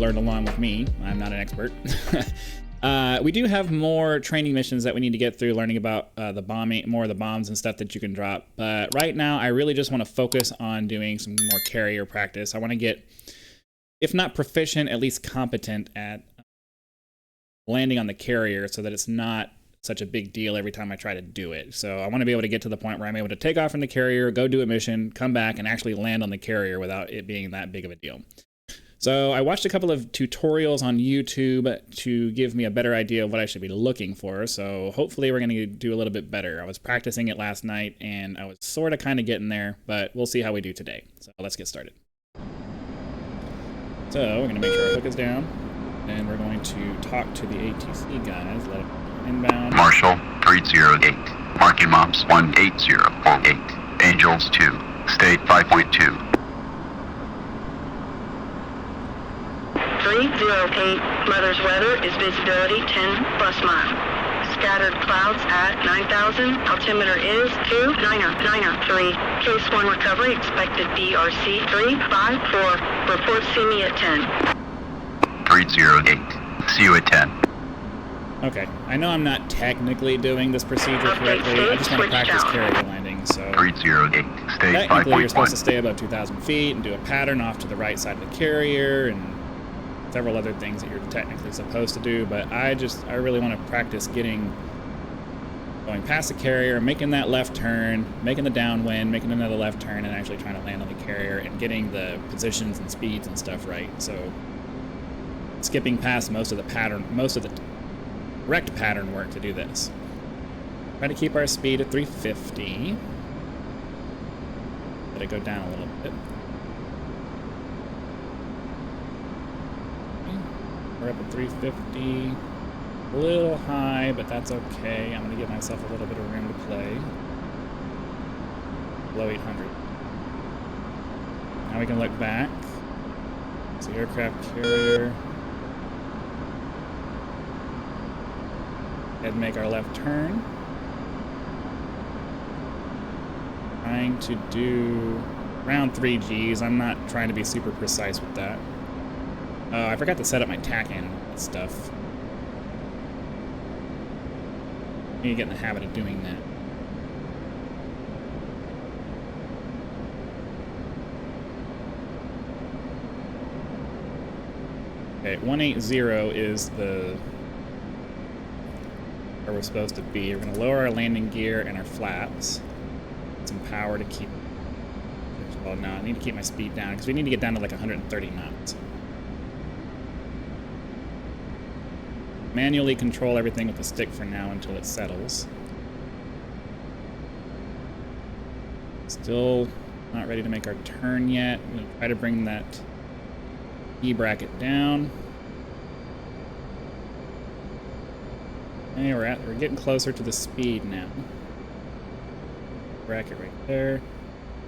learned along with me. I'm not an expert. We do have more training missions that we need to get through, learning about the bombing, more of the bombs and stuff that you can drop. But right now, I really just want to focus on doing some more carrier practice. I want to get, if not proficient, at least competent at landing on the carrier so that it's not such a big deal every time I try to do it. So I want to be able to get to the point where I'm able to take off from the carrier, go do a mission, come back, and actually land on the carrier without it being that big of a deal. So I watched a couple of tutorials on YouTube to give me a better idea of what I should be looking for. So hopefully we're going to do a little bit better. I was practicing it last night and I was sort of kind of getting there, but we'll see how we do today. So let's get started. So we're going to make sure our hook is down and we're going to talk to the ATC guys. Let them inbound. Marshall 308. Marking Mops 18048. Angels 2. State 5.2. 308. Mother's weather is visibility 10 plus mile. Scattered clouds at 9,000. Altimeter is 2993. Case 1 recovery expected BRC 354. Report see me at 10. 308. See you at 10. Okay, I know I'm not technically doing this procedure correctly. I just want to practice carrier landing, so 308. State 5.1. technically you're supposed to stay above 2,000 feet and do a pattern off to the right side of the carrier and several other things that you're technically supposed to do, but I really want to practice going past the carrier, making that left turn, making the downwind, making another left turn, and actually trying to land on the carrier and getting the positions and speeds and stuff right. So skipping past most of the correct pattern work to do this. Try to keep our speed at 350. Let it go down a little bit. We're up at 350. A little high, but that's okay. I'm going to give myself a little bit of room to play. Below 800. Now we can look back. It's the aircraft carrier. And make our left turn. Trying to do around 3 Gs. I'm not trying to be super precise with that. I forgot to set up my tack in and stuff. I need to get in the habit of doing that. Okay, 180 is where we're supposed to be. We're going to lower our landing gear and our flaps. Some power to keep... Well, no, I need to keep my speed down because we need to get down to like 130 knots. Manually control everything with the stick for now until it settles. Still not ready to make our turn yet. I'm going to try to bring that E-bracket down. Hey, we're getting closer to the speed now. Bracket right there.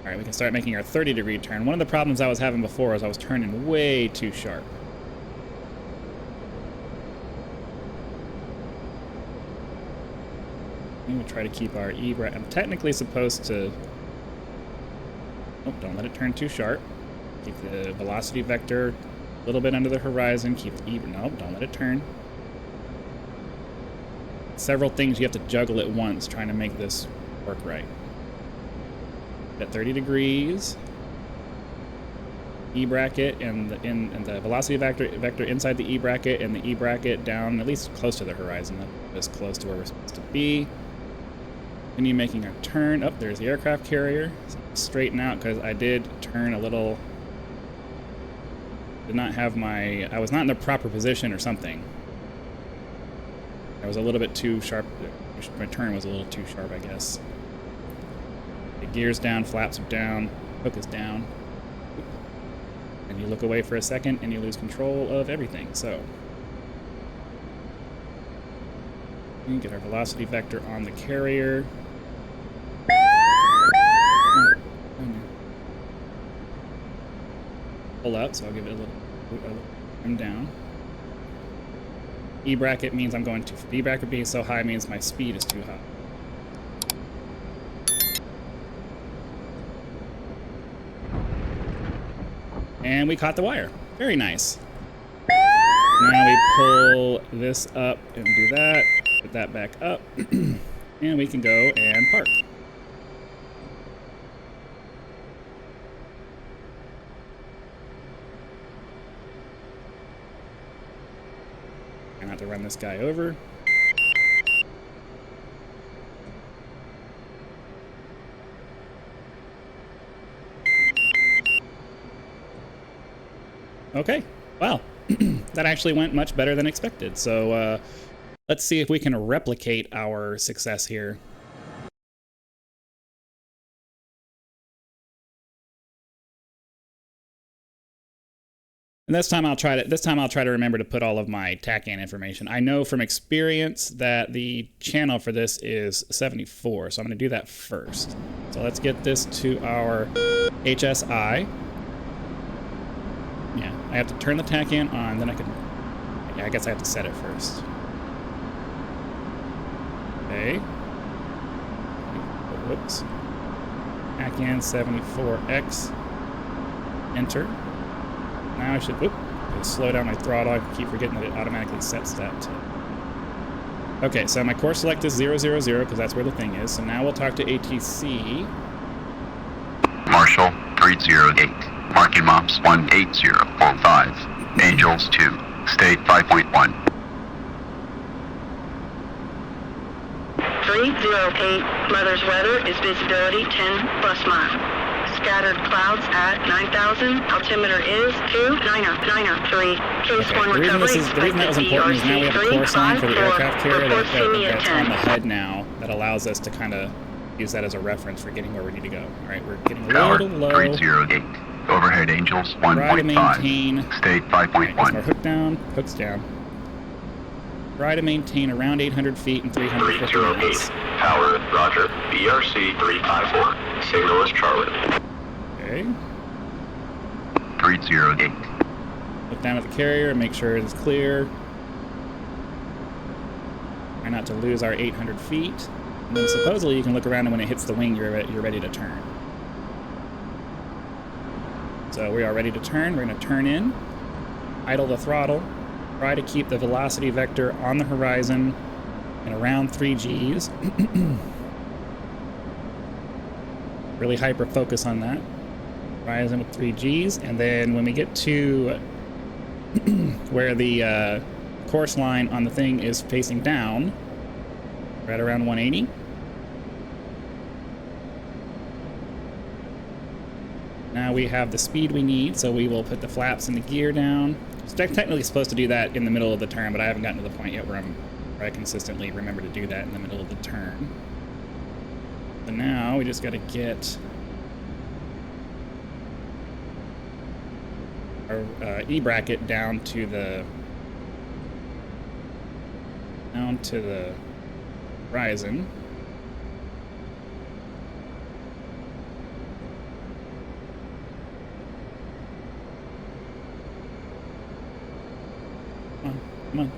Alright, we can start making our 30-degree turn. One of the problems I was having before is I was turning way too sharp. I'm going to try to keep our E-bracket. I'm technically supposed to... Oh, don't let it turn too sharp. Keep the velocity vector a little bit under the horizon. Keep the Nope, don't let it turn. Several things you have to juggle at once trying to make this work right. At 30 degrees. E-bracket and the velocity vector inside the E-bracket and the E-bracket down at least close to the horizon. That's close to where we're supposed to be. Continue making our turn. Oh, there's the aircraft carrier. So straighten out because I did turn a little. Did not have my. I was not in the proper position or something. I was a little bit too sharp. My turn was a little too sharp, I guess. The gear's down, flaps are down, hook is down. And you look away for a second and you lose control of everything. So we get our velocity vector on the carrier. Pull out, so I'll give it a little turn down. E-bracket means I'm going too. E-bracket being so high means my speed is too high. And we caught the wire. Very nice. Now we pull this up and do that. Put that back up. And we can go and park. I have to run this guy over. Okay, wow. That actually went much better than expected. So let's see if we can replicate our success here. And this time I'll try to remember to put all of my TACAN information. I know from experience that the channel for this is 74, so I'm going to do that first. So let's get this to our HSI. Yeah, I have to turn the TACAN on, then I can... Yeah, I guess I have to set it first. Okay. Whoops. TACAN 74X. Enter. Now I should slow down my throttle. I keep forgetting that it automatically sets that to... Okay, so my course select is 000 because that's where the thing is. So now we'll talk to ATC. Marshall 308. Marking Mops 18045. Angels 2. State 5.1. 308. Mother's weather is visibility 10 bus mile. Scattered clouds at 9,000. Altimeter is 2993. Case Okay. 1 The reason recovery. that was important is now we have a course line for the aircraft carrier that's on the 10. HUD now that allows us to kind of use that as a reference for getting where we need to go. All right, we're getting a Tower little low. 308. Overhead Angels Try to 1.5. maintain. State Right, our 5.1. hook down, hooks down. Try to maintain around 800 feet and 350 308. miles. Tower, roger. BRC 354. Signal is Charlie. Okay. 308. Look down at the carrier and make sure it's clear. Try not to lose our 800 feet. And then supposedly you can look around and when it hits the wing, you're ready to turn. So we are ready to turn. We're going to turn in, idle the throttle, try to keep the velocity vector on the horizon and around 3 Gs. Really hyper focus on that. Horizon with 3 Gs, and then when we get to where the course line on the thing is facing down, right around 180. Now we have the speed we need, so we will put the flaps and the gear down. It's technically supposed to do that in the middle of the turn, but I haven't gotten to the point yet where I consistently remember to do that in the middle of the turn. So now we just got to get our E-bracket down to the horizon. Come on.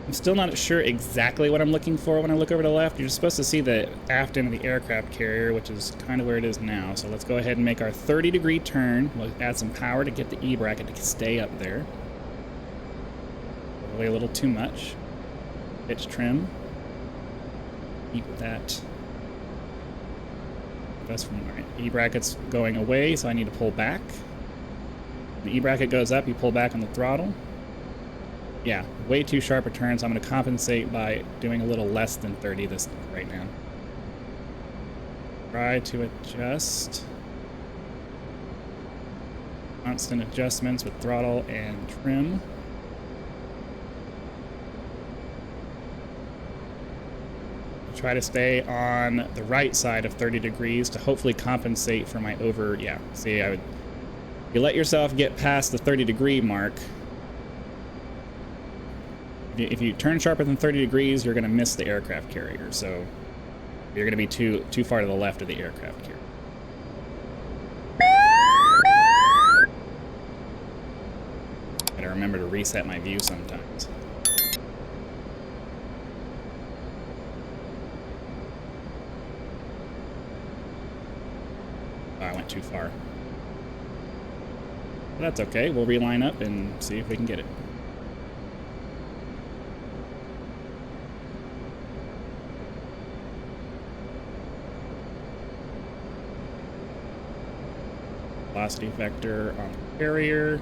I'm still not sure exactly what I'm looking for when I look over to the left. You're supposed to see the aft end of the aircraft carrier, which is kind of where it is now. So let's go ahead and make our 30-degree turn. We'll add some power to get the E-bracket to stay up there. Probably a little too much. Pitch trim. Keep that. That's from right. E-bracket's going away, so I need to pull back. The E-bracket goes up, you pull back on the throttle. Yeah, way too sharp a turn, so I'm going to compensate by doing a little less than 30 this right now. Try to adjust. Constant adjustments with throttle and trim. Try to stay on the right side of 30 degrees to hopefully compensate for my over, yeah, see, you let yourself get past the 30-degree mark. If you turn sharper than 30 degrees, you're going to miss the aircraft carrier, so you're going to be too far to the left of the aircraft carrier. Gotta remember to reset my view sometimes. not too far. But that's okay. We'll reline up and see if we can get it. Velocity vector on the carrier.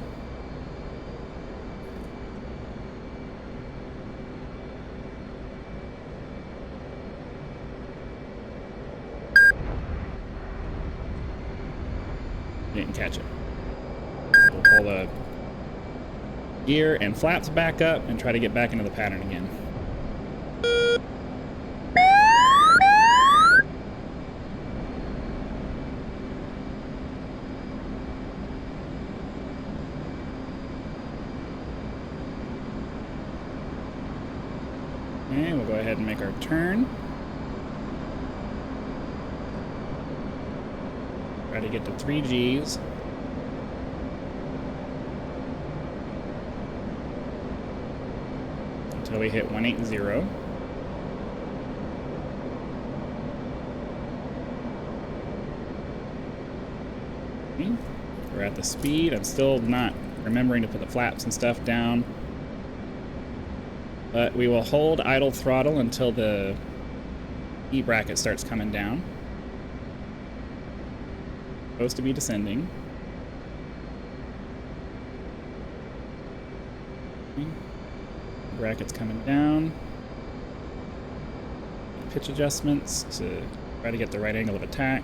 Didn't catch it. So we'll pull the gear and flaps back up and try to get back into the pattern again. Okay, we'll go ahead and make our turn. Try to get to 3 Gs. Until we hit 180. Okay. We're at the speed. I'm still not remembering to put the flaps and stuff down. But we will hold idle throttle until the E bracket starts coming down. Supposed to be descending. Okay. Bracket's coming down. Pitch adjustments to try to get the right angle of attack.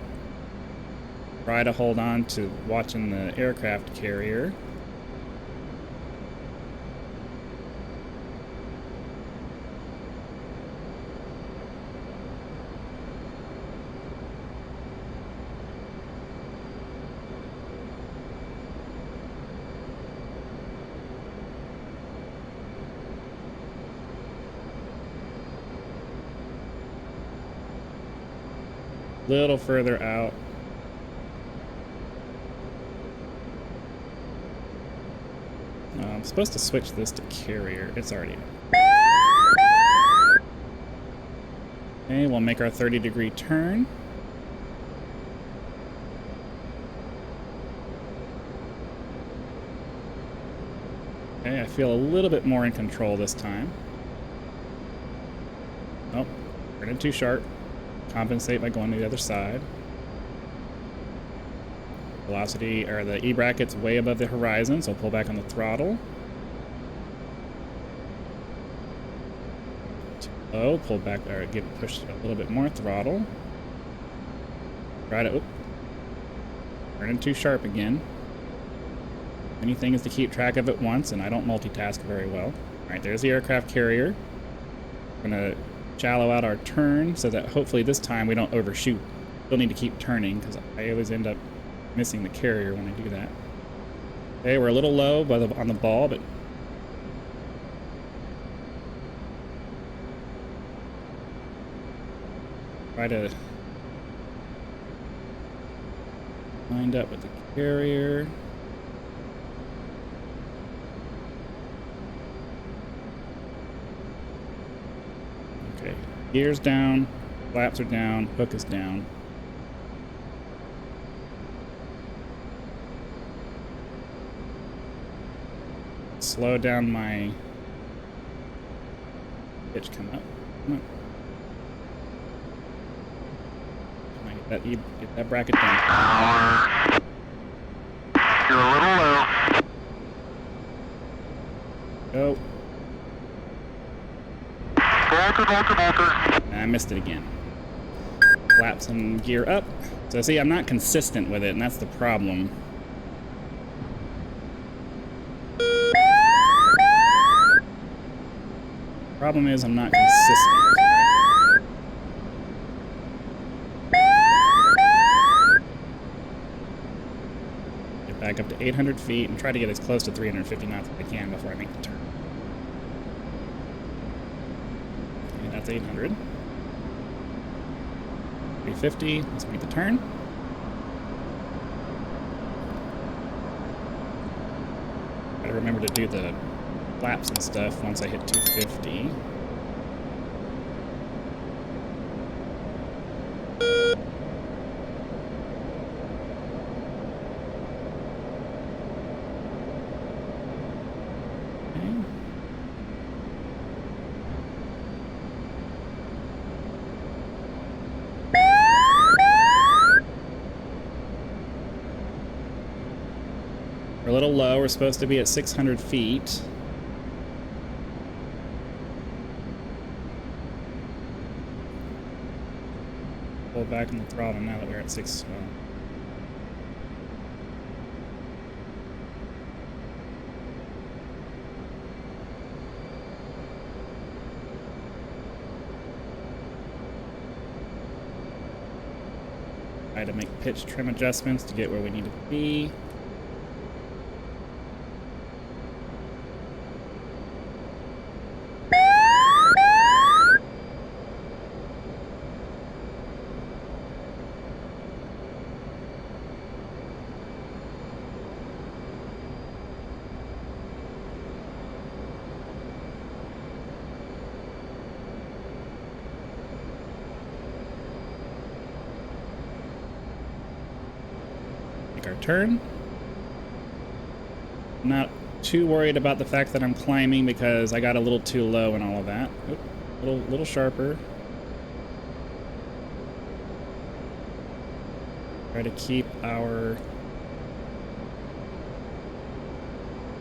Try to hold on to watching the aircraft carrier. Little further out. I'm supposed to switch this to carrier. It's already out. Okay, we'll make our 30-degree turn. Okay, I feel a little bit more in control this time. Nope, turning too sharp. Compensate by going to the other side. Velocity, or the E bracket's way above the horizon, so pull back on the throttle. Too low, pull back, or give push a little bit more throttle. Try to, turning too sharp again. Anything is to keep track of it once, and I don't multitask very well. Alright, there's the aircraft carrier. I'm gonna shallow out our turn so that hopefully this time we don't overshoot. Still need to keep turning because I always end up missing the carrier when I do that. Okay, we're a little low on the ball, but try to wind up with the carrier. Okay, gears down, flaps are down, hook is down. Slow down my pitch come up. Come on. Can I get that bracket down? You're a little low. Go. Bolter. I missed it again. Flaps and gear up. So see, I'm not consistent with it, and that's the problem. Problem is I'm not consistent. Get back up to 800 feet and try to get as close to 350 knots as I can before I make the turn. Okay, that's 800. 350, let's make the turn. Gotta remember to do the flaps and stuff once I hit 250. We're a little low. We're supposed to be at 600 feet. Pull back on the throttle now that we're at 6. Try to make pitch trim adjustments to get where we need to be. Our turn. Not too worried about the fact that I'm climbing because I got a little too low and all of that. Oop, little sharper. Try to keep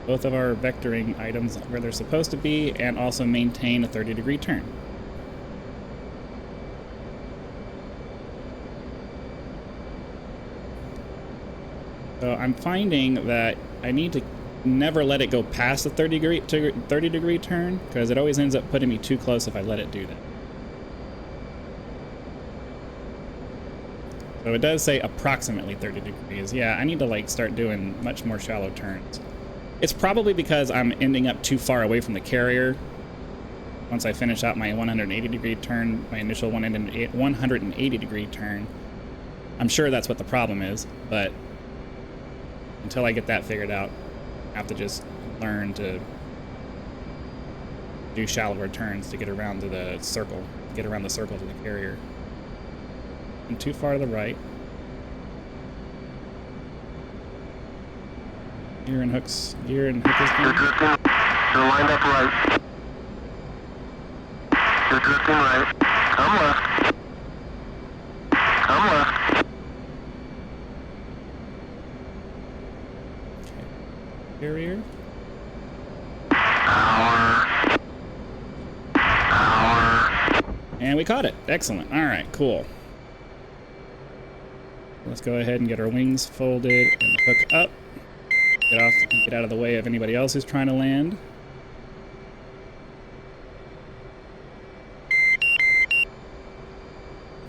both of our vectoring items where they're supposed to be and also maintain a 30-degree turn. So I'm finding that I need to never let it go past the 30-degree turn because it always ends up putting me too close if I let it do that. So it does say approximately 30 degrees. Yeah, I need to like start doing much more shallow turns. It's probably because I'm ending up too far away from the carrier. Once I finish out my 180-degree turn, my initial 180-degree turn, I'm sure that's what the problem is, but until I get that figured out, I have to just learn to do shallower turns to get around to the circle, to the carrier. I'm too far to the right. Gear and hook is good. You're lined up right. You're drifting right. Come left. Come left. Carrier. And we caught it. Excellent. All right, cool. Let's go ahead and get our wings folded and hook up. Get out of the way of anybody else who's trying to land.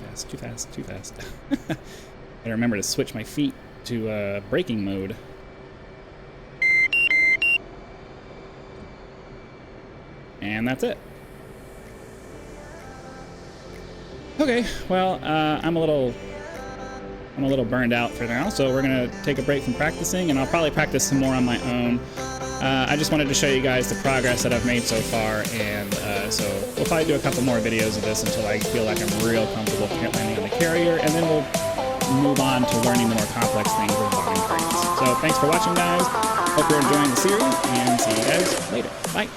Yeah, it's too fast, too fast. Gotta remember to switch my feet to braking mode. And that's it. Okay, well, I'm a little burned out for now, so we're gonna take a break from practicing, and I'll probably practice some more on my own. I just wanted to show you guys the progress that I've made so far, and so we'll probably do a couple more videos of this until I feel like I'm real comfortable landing on the carrier, and then we'll move on to learning the more complex things with bombing cranes. So thanks for watching, guys. Hope you're enjoying the series, and see you guys later. Bye.